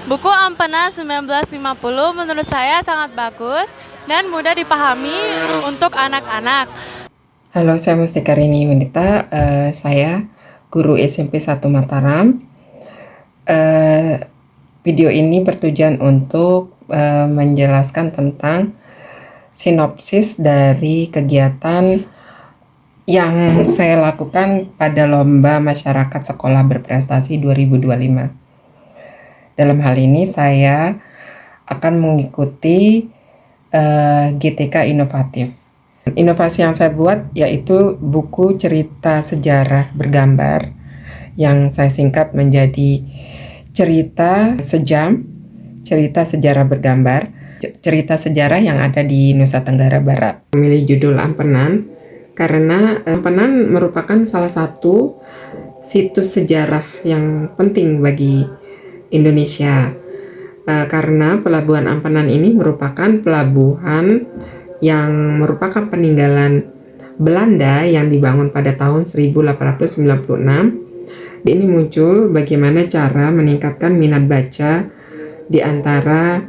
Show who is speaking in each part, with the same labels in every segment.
Speaker 1: Buku Ampena 1950 menurut saya sangat bagus dan mudah dipahami untuk anak-anak.
Speaker 2: Halo, saya Mustikarini Yunita. Saya guru SMP 1 Mataram. Video ini bertujuan untuk menjelaskan tentang sinopsis dari kegiatan yang saya lakukan pada Lomba Masyarakat Sekolah Berprestasi 2025. Dalam hal ini saya akan mengikuti GTK Inovatif. Inovasi yang saya buat yaitu buku cerita sejarah bergambar yang saya singkat menjadi cerita sejam, cerita sejarah bergambar, cerita sejarah yang ada di Nusa Tenggara Barat. Memilih judul Ampenan karena Ampenan merupakan salah satu situs sejarah yang penting bagi Indonesia. Karena pelabuhan Ampenan ini merupakan pelabuhan yang merupakan peninggalan Belanda yang dibangun pada tahun 1896. Ini muncul bagaimana cara meningkatkan minat baca di antara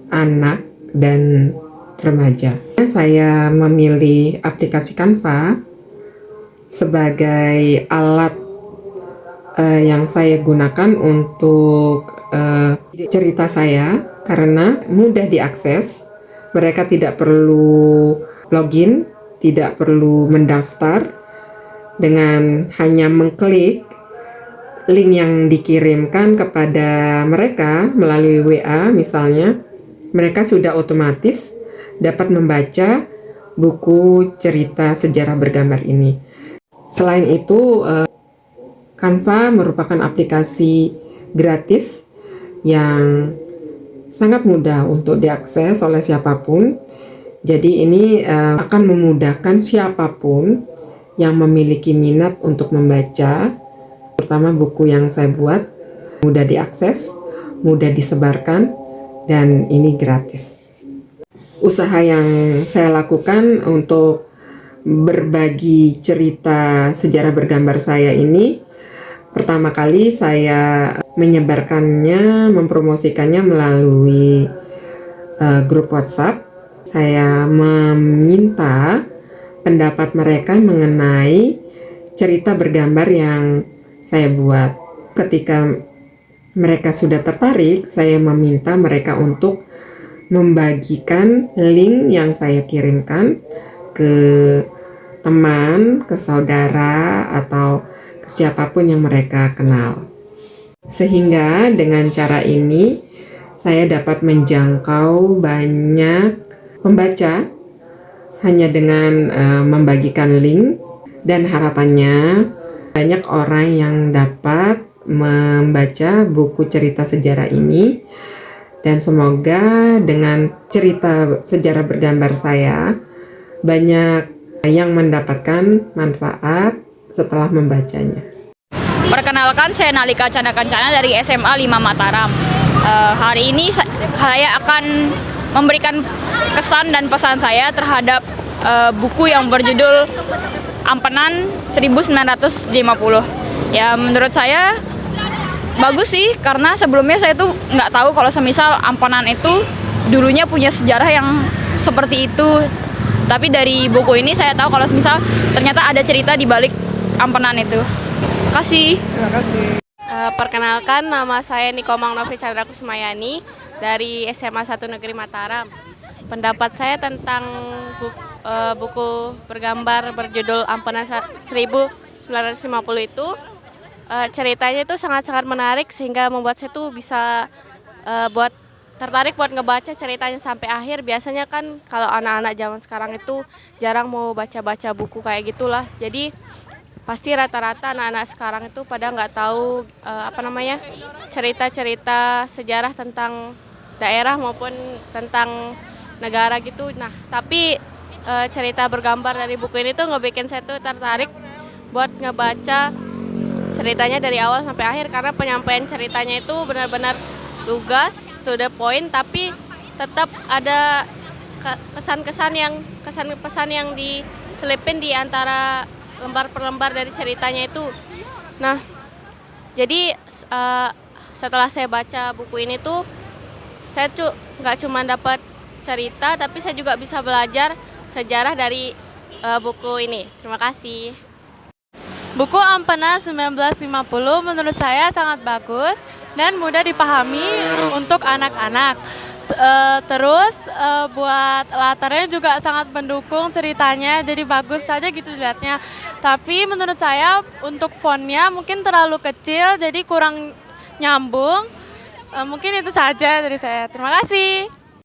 Speaker 2: anak dan remaja. Saya memilih aplikasi Canva sebagai alat yang saya gunakan untuk cerita saya karena mudah diakses. Mereka tidak perlu login, tidak perlu mendaftar. Dengan hanya mengklik link yang dikirimkan kepada mereka melalui WA misalnya, mereka sudah otomatis dapat membaca buku cerita sejarah bergambar ini. Selain itu, Canva merupakan aplikasi gratis yang sangat mudah untuk diakses oleh siapapun. Jadi ini akan memudahkan siapapun yang memiliki minat untuk membaca, terutama buku yang saya buat, mudah diakses, mudah disebarkan, dan ini gratis. Usaha yang saya lakukan untuk berbagi cerita sejarah bergambar saya ini, pertama kali saya menyebarkannya, mempromosikannya melalui grup WhatsApp. Saya meminta pendapat mereka mengenai cerita bergambar yang saya buat. Ketika mereka sudah tertarik, saya meminta mereka untuk membagikan link yang saya kirimkan ke teman, ke saudara, atau ke siapapun yang mereka kenal. Sehingga dengan cara ini saya dapat menjangkau banyak pembaca hanya dengan membagikan link, dan harapannya banyak orang yang dapat membaca buku cerita sejarah ini, dan semoga dengan cerita sejarah bergambar saya banyak yang mendapatkan manfaat setelah membacanya.
Speaker 3: Perkenalkan, saya Nalika Canda Kencana dari SMA 5 Mataram. Hari ini saya akan memberikan kesan dan pesan saya terhadap buku yang berjudul Ampenan 1950. Ya, menurut saya bagus sih, karena sebelumnya saya tuh nggak tahu kalau semisal Ampenan itu dulunya punya sejarah yang seperti itu. Tapi dari buku ini saya tahu kalau semisal ternyata ada cerita di balik Ampenan itu. Terima kasih.
Speaker 1: Perkenalkan, nama saya Nikomang Novi Chandra Kusmayani dari SMA 1 Negeri Mataram. Pendapat saya tentang buku bergambar berjudul Ampenan 1950 itu, ceritanya itu sangat-sangat menarik sehingga membuat saya tuh bisa tertarik buat ngebaca ceritanya sampai akhir. Biasanya kan kalau anak-anak zaman sekarang itu jarang mau baca-baca buku kayak gitulah. Jadi pasti rata-rata anak-anak sekarang itu pada nggak tahu cerita-cerita sejarah tentang daerah maupun tentang negara gitu. Nah, tapi cerita bergambar dari buku ini tuh ngebikin saya tuh tertarik buat ngebaca ceritanya dari awal sampai akhir, karena penyampaian ceritanya itu benar-benar lugas, to the point, tapi tetap ada kesan-pesan yang diselipin di antara lembar per lembar dari ceritanya itu. Nah, jadi setelah saya baca buku ini tuh saya nggak cuma dapat cerita, tapi saya juga bisa belajar sejarah dari buku ini. Terima kasih.
Speaker 4: Buku Ampena 1950 menurut saya sangat bagus dan mudah dipahami untuk anak-anak. Buat latarnya juga sangat mendukung ceritanya, jadi bagus saja gitu dilihatnya. Tapi menurut saya untuk fontnya mungkin terlalu kecil, jadi kurang nyambung. Mungkin itu saja dari saya. Terima kasih.